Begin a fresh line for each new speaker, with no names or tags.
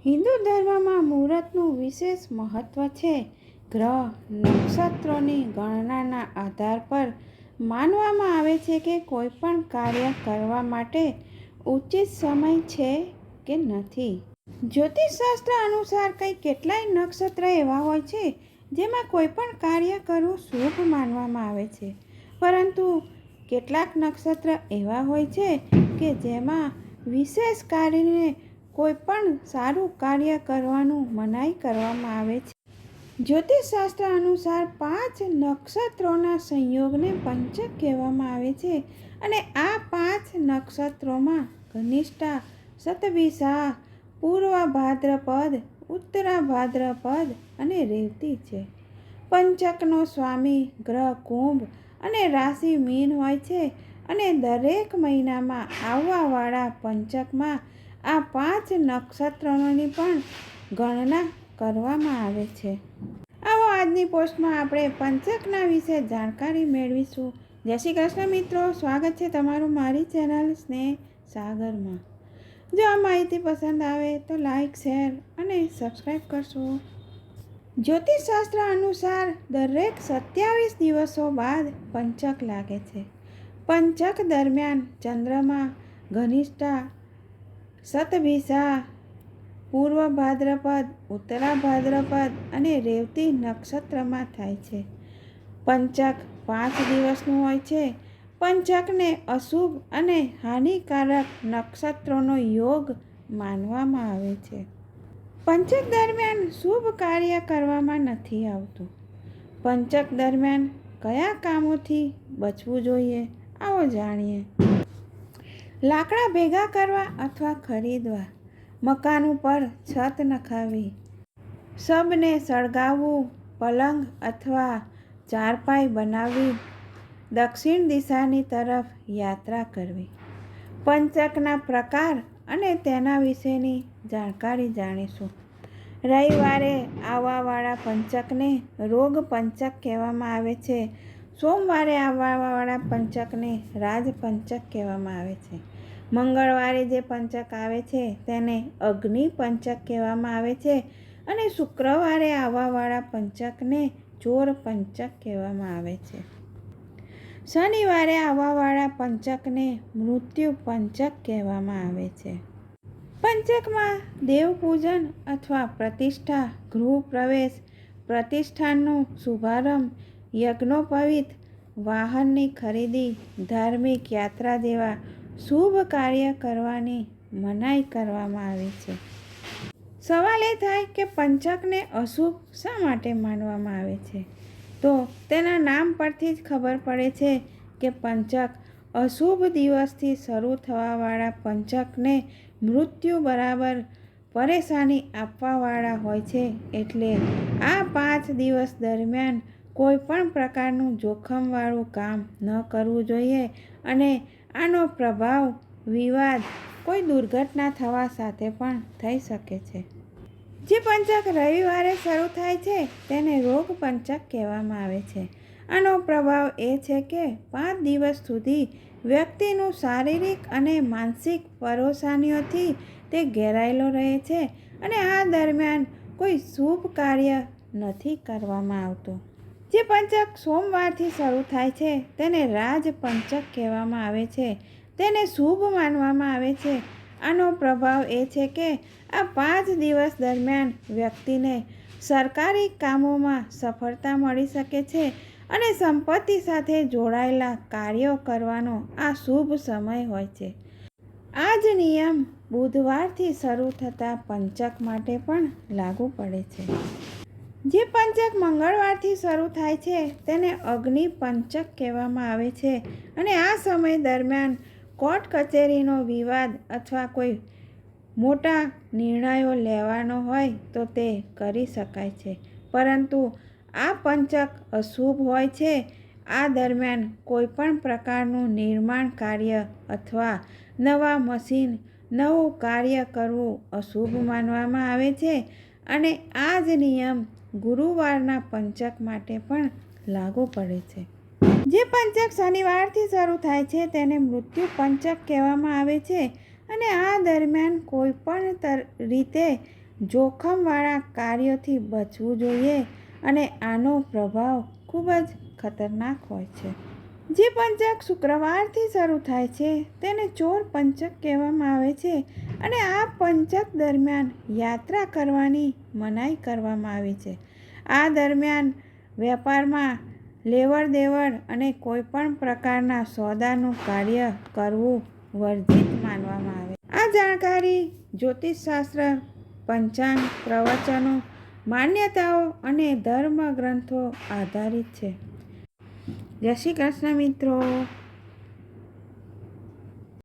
હિન્દુ ધર્મમાં મુહૂર્તનું વિશેષ મહત્ત્વ છે. ગ્રહ નક્ષત્રોની ગણનાના આધાર પર માનવામાં આવે છે કે કોઈ પણ કાર્ય કરવા માટે ઉચિત સમય છે કે નથી. જ્યોતિષશાસ્ત્ર અનુસાર કેટલાય નક્ષત્ર એવા હોય છે જેમાં કોઈ પણ કાર્ય કરવું શુભ માનવામાં આવે છે, પરંતુ કેટલાક નક્ષત્ર એવા હોય છે કે જેમાં વિશેષ કરીને કોઈ પણ સારું કાર્ય કરવાનું મનાઈ કરવામાં આવે છે. જ્યોતિષશાસ્ત્ર અનુસાર 5 નક્ષત્રોના સંયોગને પંચક કહેવામાં આવે છે અને આ 5 નક્ષત્રોમાં ધનિષ્ઠા, શતભિષા, પૂર્વ ભાદ્રપદ, ઉત્તરા ભાદ્રપદ અને રેવતી છે. પંચકનો સ્વામી ગ્રહ કુંભ અને રાશિ મીન હોય છે અને દરેક મહિનામાં આવવાવાળા પંચકમાં આ 5 નક્ષત્રોની પણ ગણના કરવામાં આવે છે. આવો આજની પોસ્ટમાં આપણે પંચકના વિશે જાણકારી મેળવીશું. જય શ્રી કૃષ્ણ મિત્રો, સ્વાગત છે તમારું મારી ચેનલ સ્નેહ સાગરમાં. જો આ માહિતી પસંદ આવે તો લાઈક, શેર અને સબસ્ક્રાઈબ કરશો. જ્યોતિષશાસ્ત્ર અનુસાર દરેક 27 દિવસો બાદ પંચક લાગે છે. પંચક દરમિયાન ચંદ્રમા ધનિષ્ઠા, શતભિષા, પૂર્વ ભાદ્રપદ, ઉત્તરા ભાદ્રપદ અને રેવતી નક્ષત્રમાં થાય છે. પંચક 5 દિવસનું હોય છે. પંચકને અશુભ અને હાનિકારક નક્ષત્રોનો યોગ માનવામાં આવે છે. પંચક દરમિયાન શુભ કાર્ય કરવામાં નથી આવતું. પંચક દરમિયાન કયા કામોથી બચવું જોઈએ, આવો જાણીએ. લાકડા ભેગા કરવા અથવા ખરીદવા, મકાન ઉપર છત નખાવી, શબને સળગાવવું, પલંગ અથવા ચારપાઈ બનાવવી, દક્ષિણ દિશાની તરફ યાત્રા કરવી. પંચકના પ્રકાર અને તેના વિશેની જાણકારી જાણીશું. રવિવારે આવવાવાળા પંચકને રોગ પંચક કહેવામાં આવે છે. સોમવારે આવવાવાળા પંચકને રાજ પંચક કહેવામાં આવે છે. મંગળવારે જે પંચક આવે છે તેને અગ્નિ પંચક કહેવામાં આવે છે અને શુક્રવારે આવવાવાળા પંચકને ચોર પંચક કહેવામાં આવે છે. શનિવારે આવવાવાળા પંચકને મૃત્યુ પંચક કહેવામાં આવે છે. પંચકમાં દેવપૂજન અથવા પ્રતિષ્ઠા, ગૃહ પ્રવેશ, પ્રતિષ્ઠાનનો શુભારંભ, યજ્ઞોપવિત, વાહનની ખરીદી, ધાર્મિક યાત્રા જેવા શુભ કાર્ય કરવાની મનાઈ કરવામાં આવી છે. સવાલ એ થાય કે પંચકને અશુભ શા માટે માનવામાં આવે છે? તો તેના નામ પરથી જ ખબર પડે છે કે પંચક અશુભ દિવસથી શરૂ થવાવાળા પંચકને મૃત્યુ બરાબર પરેશાની આપવાવાળા હોય છે. એટલે આ 5 દિવસ દરમિયાન કોઈ પણ પ્રકારનું જોખમવાળું કામ ન કરવું જોઈએ અને આનો પ્રભાવ વિવાદ, કોઈ દુર્ઘટના થવા સાથે પણ થઈ શકે છે. જે પંચક રવિવારે શરૂ થાય છે તેને રોગ પંચક કહેવામાં આવે છે. આનો પ્રભાવ એ છે કે 5 દિવસ સુધી વ્યક્તિનું શારીરિક અને માનસિક પરેશાનીઓથી તે ઘેરાયેલો રહે છે અને આ દરમિયાન કોઈ શુભ કાર્ય નથી કરવામાં આવતું. જે પંચક સોમવારથી શરૂ થાય છે તેને રાજ પંચક કહેવામાં આવે છે. તેને શુભ માનવામાં આવે છે. આનો પ્રભાવ એ છે કે આ 5 દિવસ દરમિયાન વ્યક્તિને સરકારી કામોમાં સફળતા મળી શકે છે અને સંપત્તિ સાથે જોડાયેલા કાર્યો કરવાનો આ શુભ સમય હોય છે. આ જ નિયમ બુધવારથી શરૂ થતા પંચક માટે પણ લાગુ પડે છે. જે પંચક મંગળવારથી શરૂ થાય છે તેને અગ્નિ પંચક કહેવામાં આવે છે અને આ સમય દરમિયાન કોર્ટ કચેરીનો વિવાદ અથવા કોઈ મોટા નિર્ણયો લેવાનો હોય તો તે કરી શકાય છે, પરંતુ આ પંચક અશુભ હોય છે. આ દરમિયાન કોઈ પણ પ્રકારનું નિર્માણ કાર્ય અથવા નવા મશીન, નવું કાર્ય કરવું અશુભ માનવામાં આવે છે અને આ જ નિયમ ગુરુવારના પંચક માટે પણ લાગુ પડે છે. જે પંચક શનિવારથી શરૂ થાય છે તેને મૃત્યુ પંચક કહેવામાં આવે છે અને આ દરમિયાન કોઈ પણ રીતે જોખમવાળા કાર્યોથી બચવું જોઈએ અને આનો પ્રભાવ ખૂબ જ ખતરનાક હોય છે. જે પંચક શુક્રવારથી શરૂ થાય છે તેને ચોર પંચક કહેવામાં આવે છે અને આ પંચક દરમિયાન યાત્રા કરવાની મનાઈ કરવામાં આવી છે. આ દરમિયાન વેપારમાં લેવડ દેવડ અને કોઈપણ પ્રકારના સોદાનું કાર્ય કરવું વર્જિત માનવામાં આવે છે. આ જાણકારી જ્યોતિષશાસ્ત્ર, પંચાંગ, પ્રવચનો, માન્યતાઓ અને ધર્મગ્રંથો આધારિત છે. જય શ્રી કૃષ્ણ મિત્રો.